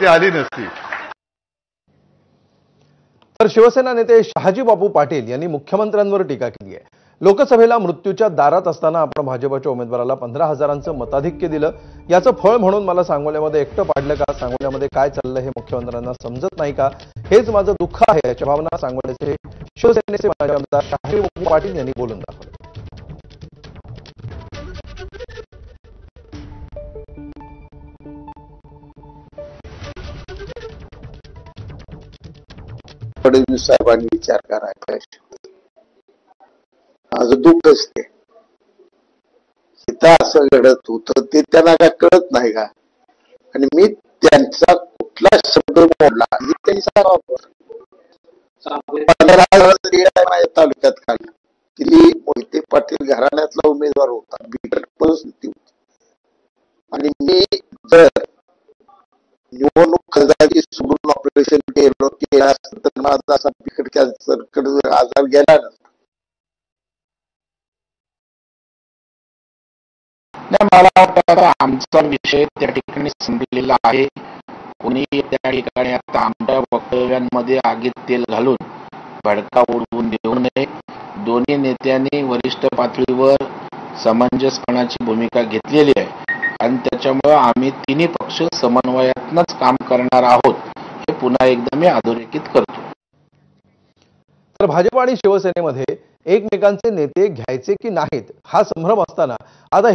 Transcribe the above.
ती आली नसती। तर शिवसेना नेते शहाजी बापू पाटील यांनी मुख्यमंत्र्यांवर टीका केली आहे। लोकसभेला मृत्यूच्या दारात असताना आपण भाजपच्या उमेदवाराला 15,000चं मताधिक्य दिलं, याचं फळ म्हणून मला सांगोल्यामध्ये एकटं पाडलं का? सांगोल्यामध्ये काय चाललं हे मुख्यमंत्र्यांना समजत नाही का? हेच माझं दुःख आहे, याच्या भावना सांगोल्याचे शिवसेनेचे माजी आमदार शहाजी बापू पाटील यांनी बोलून दाखवलं। फडणवीस साहेबांनी विचार करायला पाहिजे। माझं दुःख असते इथं असं घडत होतं ते त्यांना काय कळत नाही का? आणि मी त्यांचा कुठला शब्द बोलला मी त्यांचा वापर 15,000 माझ्या तालुक्यात काढला की मोहिते पाटील घराण्यातला उमेदवार होता, बिकट परिस्थिती होती आणि मी जर निवडणूक खर्चाची सोडून ऑपरेशन केलं असतं तर माझा असा बिकट कॅन्सर आजार गेला नसता। मला वाटतं आमचा विषय त्या ठिकाणी संपलेला आहे। कोणी त्या ठिकाणी आता आमच्या वक्तव्यांमध्ये आगीत तेल घालून भडका उडवून देऊ नये। दोन्ही नेत्यांनी वरिष्ठ पातळीवर समंजसपणाची भूमिका घेतलेली आहे आणि त्याच्यामुळे आम्ही तिन्ही पक्ष समन्वयातूनच काम करणार आहोत हे पुन्हा एकदा मी अधोरेखित करतो। तर भाजप आणि शिवसेनेमध्ये एकमेकांचे नेते घ्यायचे की नाहीत हा संभ्रम असताना आता